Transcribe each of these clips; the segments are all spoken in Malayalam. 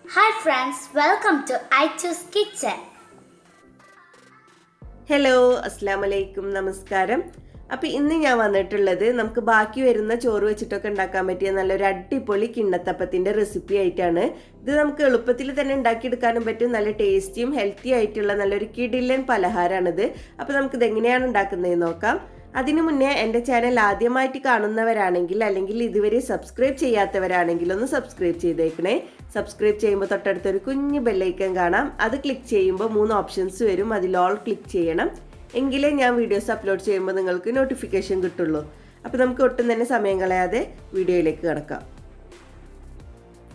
Hi friends, welcome to I Choose Kitchen. Hello അസ്സാം വലൈക്കും നമസ്കാരം. അപ്പോൾ ഇന്ന് ഞാൻ വന്നിട്ടുള്ളത് നമുക്ക് ബാക്കി വരുന്ന ചോറ് വെച്ചിട്ടൊക്കെ ഉണ്ടാക്കാൻ പറ്റിയ നല്ലൊരു അടിപൊളി കിണ്ണത്തപ്പത്തിൻ്റെ റെസിപ്പി ആയിട്ടാണ്. ഇത് നമുക്ക് എളുപ്പത്തിൽ തന്നെ ഉണ്ടാക്കിയെടുക്കാനും പറ്റും. നല്ല ടേസ്റ്റിയും ഹെൽത്തി ആയിട്ടുള്ള നല്ലൊരു കിടിലൻ പലഹാരമാണിത്. അപ്പോൾ നമുക്കിത് എങ്ങനെയാണ് ഉണ്ടാക്കുന്നതെന്ന് നോക്കാം. അതിനു മുന്നേ എൻ്റെ ചാനൽ ആദ്യമായിട്ട് കാണുന്നവരാണെങ്കിൽ അല്ലെങ്കിൽ ഇതുവരെ സബ്സ്ക്രൈബ് ചെയ്യാത്തവരാണെങ്കിൽ ഒന്ന് സബ്സ്ക്രൈബ് ചെയ്തേക്കണേ. സബ്സ്ക്രൈബ് ചെയ്യുമ്പോൾ തൊട്ടടുത്തൊരു കുഞ്ഞു ബെല്ലൈക്കൺ കാണാം. അത് ക്ലിക്ക് ചെയ്യുമ്പോൾ 3 ഓപ്ഷൻസ് വരും. അതിൽ ഓൾ ക്ലിക്ക് ചെയ്യണം. എങ്കിലേ ഞാൻ വീഡിയോസ് അപ്ലോഡ് ചെയ്യുമ്പോൾ നിങ്ങൾക്ക് നോട്ടിഫിക്കേഷൻ കിട്ടുള്ളൂ. അപ്പോൾ നമുക്ക് ഒട്ടും തന്നെ സമയം കളയാതെ വീഡിയോയിലേക്ക് കിടക്കാം.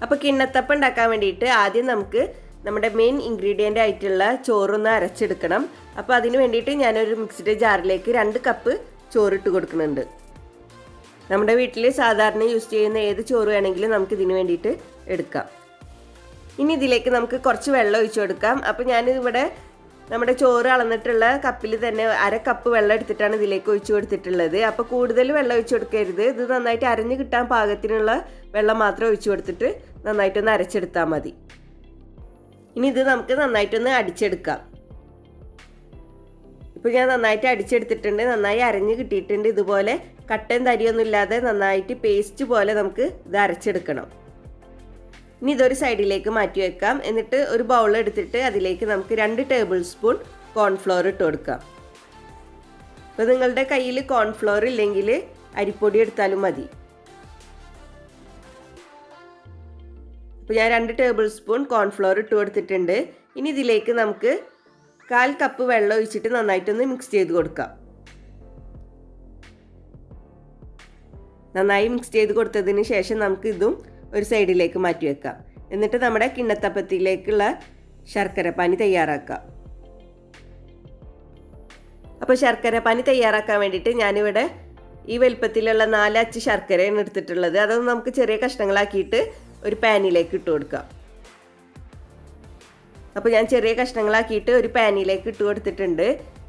അപ്പോൾ കിണ്ണത്തപ്പം ഉണ്ടാക്കാൻ വേണ്ടിയിട്ട് ആദ്യം നമുക്ക് നമ്മുടെ മെയിൻ ഇൻഗ്രീഡിയൻ്റ് ആയിട്ടുള്ള ചോറൊന്ന് അരച്ചെടുക്കണം. അപ്പോൾ അതിന് വേണ്ടിയിട്ട് ഞാനൊരു മിക്സിയുടെ ജാറിലേക്ക് 2 കപ്പ് ചോറിട്ട് കൊടുക്കുന്നുണ്ട്. നമ്മുടെ വീട്ടിൽ സാധാരണ യൂസ് ചെയ്യുന്ന ഏത് ചോറ് വേണമെങ്കിലും നമുക്ക് ഇതിന് വേണ്ടിയിട്ട് എടുക്കാം. ഇനി ഇതിലേക്ക് നമുക്ക് കുറച്ച് വെള്ളം ഒഴിച്ചു കൊടുക്കാം. അപ്പോൾ ഞാനിവിടെ നമ്മുടെ ചോറ് അളന്നിട്ടുള്ള കപ്പിൽ തന്നെ 1/2 കപ്പ് വെള്ളം എടുത്തിട്ടാണ് ഇതിലേക്ക് ഒഴിച്ചു കൊടുത്തിട്ടുള്ളത്. അപ്പോൾ കൂടുതൽ വെള്ളം ഒഴിച്ചു കൊടുക്കരുത്. ഇത് നന്നായിട്ട് അരഞ്ഞ് കിട്ടാൻ പാകത്തിനുള്ള വെള്ളം മാത്രം ഒഴിച്ചു കൊടുത്തിട്ട് നന്നായിട്ടൊന്ന് അരച്ചെടുത്താൽ മതി. ഇനി ഇത് നമുക്ക് നന്നായിട്ടൊന്ന് അടിച്ചെടുക്കാം. ഇപ്പോൾ ഞാൻ നന്നായിട്ട് അടിച്ചെടുത്തിട്ടുണ്ട്. നന്നായി അരഞ്ഞ് കിട്ടിയിട്ടുണ്ട്. ഇതുപോലെ കട്ടയും തരിയൊന്നും ഇല്ലാതെ നന്നായിട്ട് പേസ്റ്റ് പോലെ നമുക്ക് ഇത് അരച്ചെടുക്കണം. ഇനി ഇതൊരു സൈഡിലേക്ക് മാറ്റി വെക്കാം. എന്നിട്ട് ഒരു ബൗൾ എടുത്തിട്ട് അതിലേക്ക് നമുക്ക് 2 ടേബിൾ സ്പൂൺ കോൺഫ്ലോർ ഇട്ട് കൊടുക്കാം. അപ്പോൾ നിങ്ങളുടെ കയ്യിൽ കോൺഫ്ലോർ ഇല്ലെങ്കിൽ അരിപ്പൊടി എടുത്താലും മതി. അപ്പോൾ ഞാൻ 2 ടേബിൾ സ്പൂൺ കോൺഫ്ലോർ ഇട്ട് കൊടുത്തിട്ടുണ്ട്. ഇനി ഇതിലേക്ക് നമുക്ക് 1/4 കപ്പ് വെള്ളം ഒഴിച്ചിട്ട് നന്നായിട്ടൊന്ന് മിക്സ് ചെയ്ത് കൊടുക്കാം. നന്നായി മിക്സ് ചെയ്ത് കൊടുത്തതിന് ശേഷം നമുക്ക് ഇതും ഒരു സൈഡിലേക്ക് മാറ്റി വെക്കാം. എന്നിട്ട് നമ്മുടെ കിണ്ണത്തപ്പത്തിലേക്കുള്ള ശർക്കര പാനി തയ്യാറാക്കാം. അപ്പോൾ ശർക്കര പാനി തയ്യാറാക്കാൻ വേണ്ടിയിട്ട് ഞാനിവിടെ ഈ വലുപ്പത്തിലുള്ള 4 അച്ച് ശർക്കരയാണ് എടുത്തിട്ടുള്ളത്. അതൊന്ന് നമുക്ക് ചെറിയ കഷ്ണങ്ങളാക്കിയിട്ട് ഒരു പാനിലേക്ക് ഇട്ട് കൊടുക്കാം. അപ്പോൾ ഞാൻ ചെറിയ കഷ്ണങ്ങളാക്കിയിട്ട് ഒരു പാനിലേക്ക് ഇട്ട് കൊടുത്തിട്ടുണ്ട്.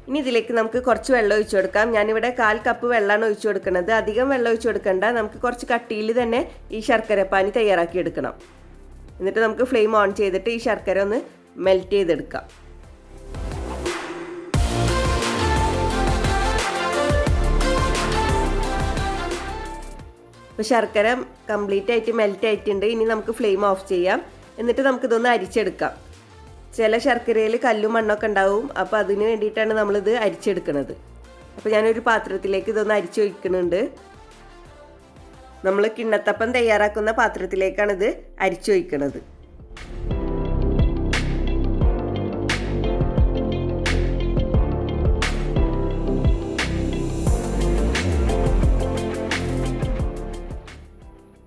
ഇനി ഇതിലേക്ക് നമുക്ക് കുറച്ച് വെള്ളം ഒഴിച്ചു കൊടുക്കാം. ഞാനിവിടെ 1/4 കപ്പ് വെള്ളമാണ് ഒഴിച്ചു കൊടുക്കുന്നത്. അധികം വെള്ളം ഒഴിച്ചു കൊടുക്കണ്ട. നമുക്ക് കുറച്ച് കട്ടിയിൽ തന്നെ ഈ ശർക്കര പാനി തയ്യാറാക്കി എടുക്കണം. എന്നിട്ട് നമുക്ക് ഫ്ലെയിം ഓൺ ചെയ്തിട്ട് ഈ ശർക്കര ഒന്ന് മെൽറ്റ് ചെയ്തെടുക്കാം. അപ്പോൾ ശർക്കര കംപ്ലീറ്റ് ആയിട്ട് മെൽറ്റ് ആയിട്ടുണ്ട്. ഇനി നമുക്ക് ഫ്ലെയിം ഓഫ് ചെയ്യാം. എന്നിട്ട് നമുക്കിതൊന്ന് അരിച്ചെടുക്കാം. ചില ശർക്കരയിൽ കല്ലും മണ്ണൊക്കെ ഉണ്ടാവും. അപ്പോൾ അതിന് വേണ്ടിയിട്ടാണ് നമ്മളിത് അരിച്ചെടുക്കുന്നത്. അപ്പോൾ ഞാനൊരു പാത്രത്തിലേക്ക് ഇതൊന്ന് അരിച്ചൊഴിക്കുന്നുണ്ട്. നമ്മൾ കിണ്ണത്തപ്പം തയ്യാറാക്കുന്ന പാത്രത്തിലേക്കാണ് ഇത് അരിച്ചൊഴിക്കുന്നത്.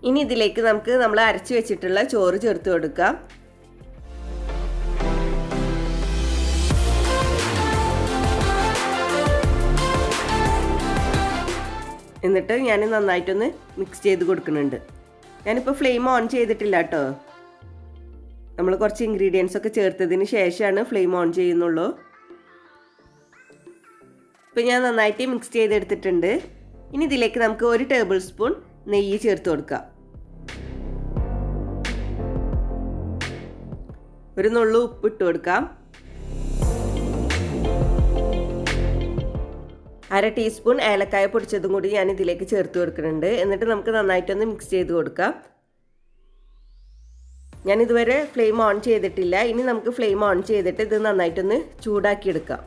ഇനി ഇതിലേക്ക് നമുക്ക് നമ്മൾ അരച്ച് വെച്ചിട്ടുള്ള ചോറ് ചേർത്ത് കൊടുക്കാം. എന്നിട്ട് ഞാൻ നന്നായിട്ടൊന്ന് മിക്സ് ചെയ്ത് കൊടുക്കുന്നുണ്ട്. ഞാനിപ്പോൾ ഫ്ലെയിം ഓൺ ചെയ്തിട്ടില്ല കേട്ടോ. നമ്മൾ കുറച്ച് ഇൻഗ്രീഡിയൻസ് ഒക്കെ ചേർത്തതിന് ശേഷമാണ് ഫ്ലെയിം ഓൺ ചെയ്യുന്നുള്ളൂ. ഇപ്പോൾ ഞാൻ നന്നായിട്ട് മിക്സ് ചെയ്തെടുത്തിട്ടുണ്ട്. ഇനി ഇതിലേക്ക് നമുക്ക് 1 ടേബിൾ സ്പൂൺ നെയ്യ് ചേർത്ത് കൊടുക്കാം. ഒരു നുള്ളു ഉപ്പ് ഇട്ട് കൊടുക്കാം. 1/2 ടീസ്പൂൺ ഏലക്കായ പൊടിച്ചതും കൂടി ഞാൻ ഇതിലേക്ക് ചേർത്ത് കൊടുക്കുന്നുണ്ട്. എന്നിട്ട് നമുക്ക് നന്നായിട്ടൊന്ന് മിക്സ് ചെയ്ത് കൊടുക്കാം. ഞാൻ ഇതുവരെ ഫ്ലെയിം ഓൺ ചെയ്തിട്ടില്ല. ഇനി നമുക്ക് ഫ്ലെയിം ഓൺ ചെയ്തിട്ട് ഇത് നന്നായിട്ടൊന്ന് ചൂടാക്കിയെടുക്കാം.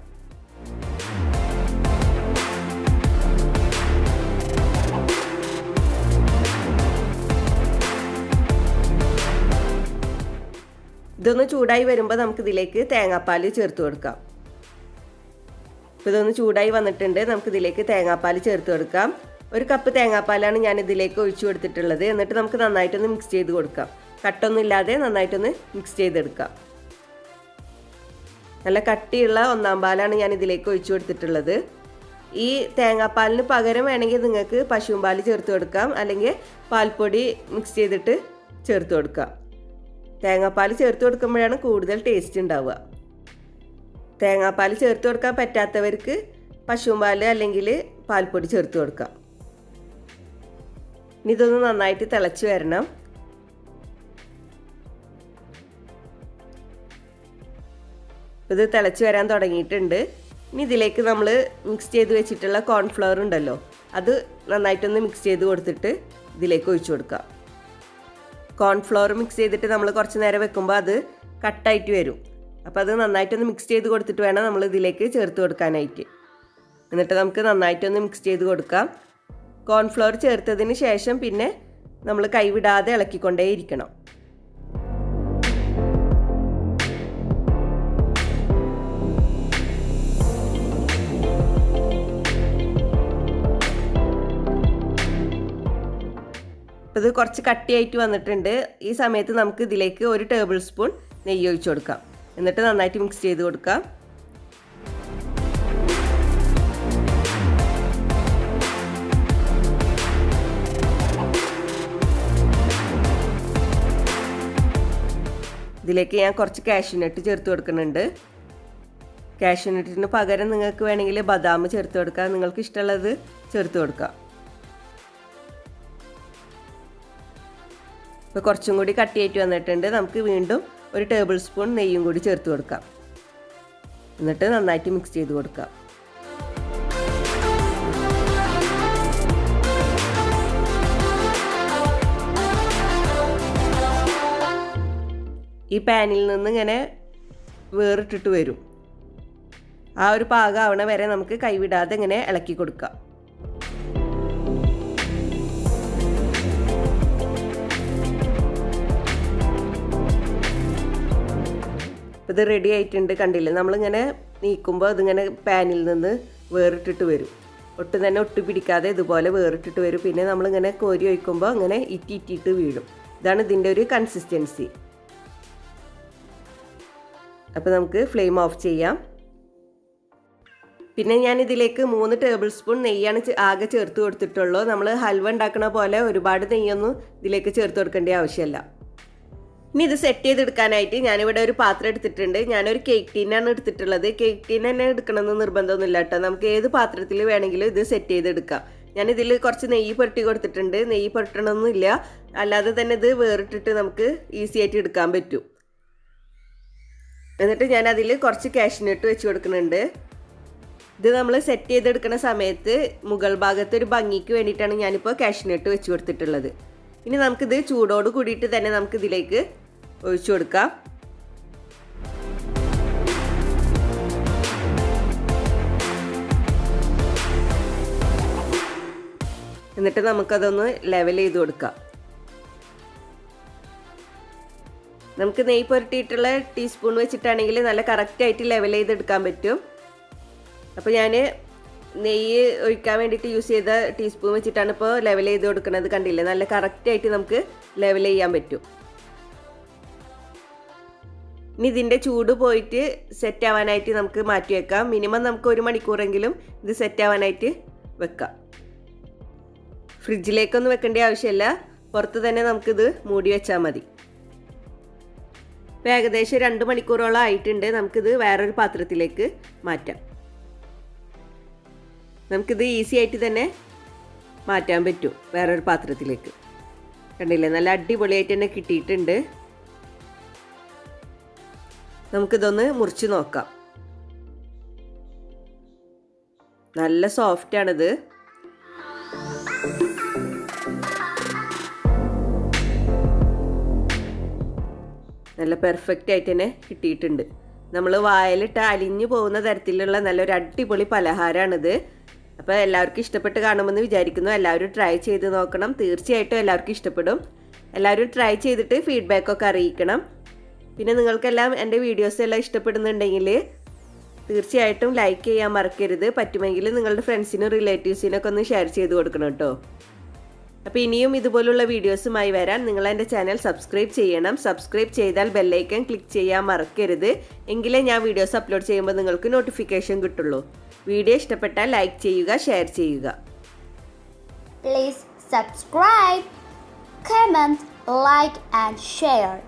ഇതൊന്ന് ചൂടായി വരുമ്പോൾ നമുക്കിതിലേക്ക് തേങ്ങാപ്പാൽ ചേർത്ത് കൊടുക്കാം. അപ്പോൾ ഇതൊന്ന് ചൂടായി വന്നിട്ടുണ്ട്. നമുക്കിതിലേക്ക് തേങ്ങാപ്പാൽ ചേർത്ത് കൊടുക്കാം. 1 കപ്പ് തേങ്ങാപ്പാലാണ് ഞാൻ ഇതിലേക്ക് ഒഴിച്ചു കൊടുത്തിട്ടുള്ളത്. എന്നിട്ട് നമുക്ക് നന്നായിട്ടൊന്ന് മിക്സ് ചെയ്ത് കൊടുക്കാം. കട്ടൊന്നും ഇല്ലാതെ നന്നായിട്ടൊന്ന് മിക്സ് ചെയ്തെടുക്കാം. നല്ല കട്ടിയുള്ള 1/4 പാലാണ് ഞാൻ ഇതിലേക്ക് ഒഴിച്ചു കൊടുത്തിട്ടുള്ളത്. ഈ തേങ്ങാപ്പാലിന് പകരം വേണമെങ്കിൽ നിങ്ങൾക്ക് പശുവും പാൽ ചേർത്ത് കൊടുക്കാം. അല്ലെങ്കിൽ പാൽപ്പൊടി മിക്സ് ചെയ്തിട്ട് ചേർത്ത് കൊടുക്കാം. തേങ്ങാപ്പാൽ ചേർത്ത് കൊടുക്കുമ്പോഴാണ് കൂടുതൽ ടേസ്റ്റ് ഉണ്ടാവുക. തേങ്ങാപ്പാൽ ചേർത്ത് കൊടുക്കാൻ പറ്റാത്തവർക്ക് പശുവും പാൽ അല്ലെങ്കിൽ പാൽപ്പൊടി ചേർത്ത് കൊടുക്കാം. ഇനി ഇതൊന്ന് നന്നായിട്ട് തിളച്ച് വരണം. ഇത് തിളച്ച് വരാൻ തുടങ്ങിയിട്ടുണ്ട്. ഇനി ഇതിലേക്ക് നമ്മൾ മിക്സ് ചെയ്ത് വെച്ചിട്ടുള്ള കോൺഫ്ലവർ ഉണ്ടല്ലോ, അത് നന്നായിട്ടൊന്ന് മിക്സ് ചെയ്ത് കൊടുത്തിട്ട് ഇതിലേക്ക് ഒഴിച്ചു കൊടുക്കുക. കോൺഫ്ലവർ മിക്സ് ചെയ്തിട്ട് നമ്മൾ കുറച്ച് നേരം വെക്കുമ്പോൾ അത് കട്ടായിട്ട് വരും. അപ്പോൾ അത് നന്നായിട്ടൊന്ന് മിക്സ് ചെയ്ത് കൊടുത്തിട്ട് വേണം നമ്മൾ ഇതിലേക്ക് ചേർത്ത് കൊടുക്കാനായിട്ട്. എന്നിട്ട് നമുക്ക് നന്നായിട്ടൊന്ന് മിക്സ് ചെയ്ത് കൊടുക്കാം. കോൺഫ്ലവർ ചേർത്തതിന് ശേഷം പിന്നെ നമ്മൾ കൈവിടാതെ ഇളക്കിക്കൊണ്ടേയിരിക്കണം. അപ്പോൾ ഇത് കുറച്ച് കട്ടിയായിട്ട് വന്നിട്ടുണ്ട്. ഈ സമയത്ത് നമുക്ക് ഇതിലേക്ക് 1 ടേബിൾ സ്പൂൺ നെയ്യ് ഒഴിച്ച് കൊടുക്കാം. എന്നിട്ട് നന്നായിട്ട് മിക്സ് ചെയ്ത് കൊടുക്കാം. ഇതിലേക്ക് ഞാൻ കുറച്ച് കാഷ്യൂനട്ട് ചേർത്ത് കൊടുക്കുന്നുണ്ട്. കാഷ്യൂനട്ടിന് പകരം നിങ്ങൾക്ക് വേണമെങ്കിൽ ബദാം ചേർത്ത് കൊടുക്കാം. നിങ്ങൾക്ക് ഇഷ്ടമുള്ളത് ചേർത്ത് കൊടുക്കാം. ഇപ്പോൾ കുറച്ചും കൂടി കട്ടിയായിട്ട് വന്നിട്ടുണ്ട്. നമുക്ക് വീണ്ടും 1 ടേബിൾ സ്പൂൺ നെയ്യും കൂടി ചേർത്ത് കൊടുക്കാം. എന്നിട്ട് നന്നായിട്ട് മിക്സ് ചെയ്ത് കൊടുക്കാം. ഈ പാനിൽ നിന്ന് ഇങ്ങനെ വേറിട്ടിട്ട് വരും. ആ ഒരു പാകം ആവണ വരെ നമുക്ക് കൈവിടാതെ ഇങ്ങനെ ഇളക്കി കൊടുക്കാം. ഇത് റെഡി ആയിട്ടുണ്ട്. കണ്ടില്ലേ, നമ്മളിങ്ങനെ നീക്കുമ്പോൾ അതിങ്ങനെ പാനിൽ നിന്ന് വേറിട്ടിട്ട് വരും. ഒട്ടും തന്നെ ഒട്ടി പിടിക്കാതെ ഇതുപോലെ വേറിട്ടിട്ട് വരും. പിന്നെ നമ്മളിങ്ങനെ കോരി ഒഴിക്കുമ്പോൾ അങ്ങനെ ഇറ്റിയിട്ട് വീഴും. ഇതാണ് ഇതിൻ്റെ ഒരു കൺസിസ്റ്റൻസി. അപ്പോൾ നമുക്ക് ഫ്ലെയിം ഓഫ് ചെയ്യാം. പിന്നെ ഞാൻ ഇതിലേക്ക് 3 ടേബിൾ സ്പൂൺ നെയ്യാണ് ആകെ ചേർത്ത് കൊടുത്തിട്ടുള്ളൂ. നമ്മൾ ഹൽവ ഉണ്ടാക്കുന്ന പോലെ ഒരുപാട് നെയ്യൊന്നും ഇതിലേക്ക് ചേർത്ത് കൊടുക്കേണ്ട ആവശ്യമില്ല. ഇനി ഇത് സെറ്റ് ചെയ്തെടുക്കാനായിട്ട് ഞാനിവിടെ ഒരു പാത്രം എടുത്തിട്ടുണ്ട്. ഞാനൊരു കേക്ക് ടീനാണ് എടുത്തിട്ടുള്ളത്. കേക്ക് ടീൻ തന്നെ എടുക്കണമെന്ന് നിർബന്ധമൊന്നുമില്ല കേട്ടോ. നമുക്ക് ഏത് പാത്രത്തിൽ വേണമെങ്കിലും ഇത് സെറ്റ് ചെയ്തെടുക്കാം. ഞാനിതിൽ കുറച്ച് നെയ്യ് പുരട്ടി കൊടുത്തിട്ടുണ്ട്. നെയ്യ് പുരട്ടണമെന്നില്ല, അല്ലാതെ തന്നെ ഇത് വേറിട്ടിട്ട് നമുക്ക് ഈസി ആയിട്ട് എടുക്കാൻ പറ്റും. എന്നിട്ട് ഞാനതിൽ കുറച്ച് കാഷ്യൂനട്ട് വെച്ച് കൊടുക്കുന്നുണ്ട്. ഇത് നമ്മൾ സെറ്റ് ചെയ്തെടുക്കുന്ന സമയത്ത് മുകൾ ഭാഗത്ത് ഒരു ഭംഗിക്ക് വേണ്ടിയിട്ടാണ് ഞാനിപ്പോൾ കാഷ്യൂനട്ട് വെച്ച് കൊടുത്തിട്ടുള്ളത്. ഇനി നമുക്കിത് ചൂടോട് കൂടിയിട്ട് തന്നെ നമുക്കിതിലേക്ക് ഒഴിച്ചു കൊടുക്കാം. എന്നിട്ട് നമുക്കതൊന്ന് ലെവൽ ചെയ്ത് കൊടുക്കാം. നമുക്ക് നെയ്യ് പുരട്ടിയിട്ടുള്ള ടീസ്പൂൺ വെച്ചിട്ടാണെങ്കിൽ നല്ല കറക്റ്റായിട്ട് ലെവൽ ചെയ്തെടുക്കാൻ പറ്റും. അപ്പോൾ ഞാൻ നെയ്യ് ഒഴിക്കാൻ വേണ്ടിയിട്ട് യൂസ് ചെയ്ത ടീസ്പൂൺ വെച്ചിട്ടാണ് ഇപ്പോൾ ലെവൽ ചെയ്ത് കൊടുക്കുന്നത്. കണ്ടില്ലേ, നല്ല കറക്റ്റായിട്ട് നമുക്ക് ലെവൽ ചെയ്യാൻ പറ്റും. ഇനി ഇതിൻ്റെ ചൂട് പോയിട്ട് സെറ്റ് ആവാനായിട്ട് നമുക്ക് മാറ്റി വെക്കാം. മിനിമം നമുക്ക് 1 മണിക്കൂറെങ്കിലും ഇത് സെറ്റ് ആവാനായിട്ട് വെക്കാം. ഫ്രിഡ്ജിലേക്കൊന്നും വെക്കേണ്ട ആവശ്യമില്ല, പുറത്ത് തന്നെ നമുക്കിത് മൂടി വെച്ചാൽ മതി. ഇപ്പോൾ ഏകദേശം 2 മണിക്കൂറോളം ആയിട്ടുണ്ട്. നമുക്കിത് വേറൊരു പാത്രത്തിലേക്ക് മാറ്റാം. നമുക്കിത് ഈസി ആയിട്ട് തന്നെ മാറ്റാൻ പറ്റും വേറൊരു പാത്രത്തിലേക്ക്. കണ്ടില്ലേ, നല്ല അടിപൊളിയായിട്ട് തന്നെ കിട്ടിയിട്ടുണ്ട്. നമുക്കിതൊന്ന് മുറിച്ച് നോക്കാം. നല്ല സോഫ്റ്റാണിത്. നല്ല പെർഫെക്റ്റ് ആയിട്ട് തന്നെ കിട്ടിയിട്ടുണ്ട്. നമ്മൾ വായിലിട്ട് അലിഞ്ഞു പോകുന്ന തരത്തിലുള്ള നല്ലൊരു അടിപൊളി പലഹാരമാണിത്. അപ്പോൾ എല്ലാവർക്കും ഇഷ്ടപ്പെട്ട് കാണുമെന്ന് വിചാരിക്കുന്നു. എല്ലാവരും ട്രൈ ചെയ്ത് നോക്കണം. തീർച്ചയായിട്ടും എല്ലാവർക്കും ഇഷ്ടപ്പെടും. എല്ലാവരും ട്രൈ ചെയ്തിട്ട് ഫീഡ്ബാക്കൊക്കെ അറിയിക്കണം. പിന്നെ നിങ്ങൾക്കെല്ലാം എൻ്റെ വീഡിയോസ് എല്ലാം ഇഷ്ടപ്പെടുന്നുണ്ടെങ്കിൽ തീർച്ചയായിട്ടും ലൈക്ക് ചെയ്യാൻ മറക്കരുത്. പറ്റുമെങ്കിൽ നിങ്ങളുടെ ഫ്രണ്ട്സിനും റിലേറ്റീവ്സിനൊക്കെ ഒന്ന് ഷെയർ ചെയ്ത് കൊടുക്കണം കേട്ടോ. അപ്പോൾ ഇനിയും ഇതുപോലുള്ള വീഡിയോസുമായി വരാൻ നിങ്ങൾ എൻ്റെ ചാനൽ സബ്സ്ക്രൈബ് ചെയ്യണം. സബ്സ്ക്രൈബ് ചെയ്താൽ ബെല്ലൈക്കൺ ക്ലിക്ക് ചെയ്യാൻ മറക്കരുത്. എങ്കിലേ ഞാൻ വീഡിയോസ് അപ്ലോഡ് ചെയ്യുമ്പോൾ നിങ്ങൾക്ക് നോട്ടിഫിക്കേഷൻ കിട്ടുള്ളൂ. വീഡിയോ ഇഷ്ടപ്പെട്ടാൽ ലൈക്ക് ചെയ്യുക, ഷെയർ ചെയ്യുക. Please subscribe, comment, like and share.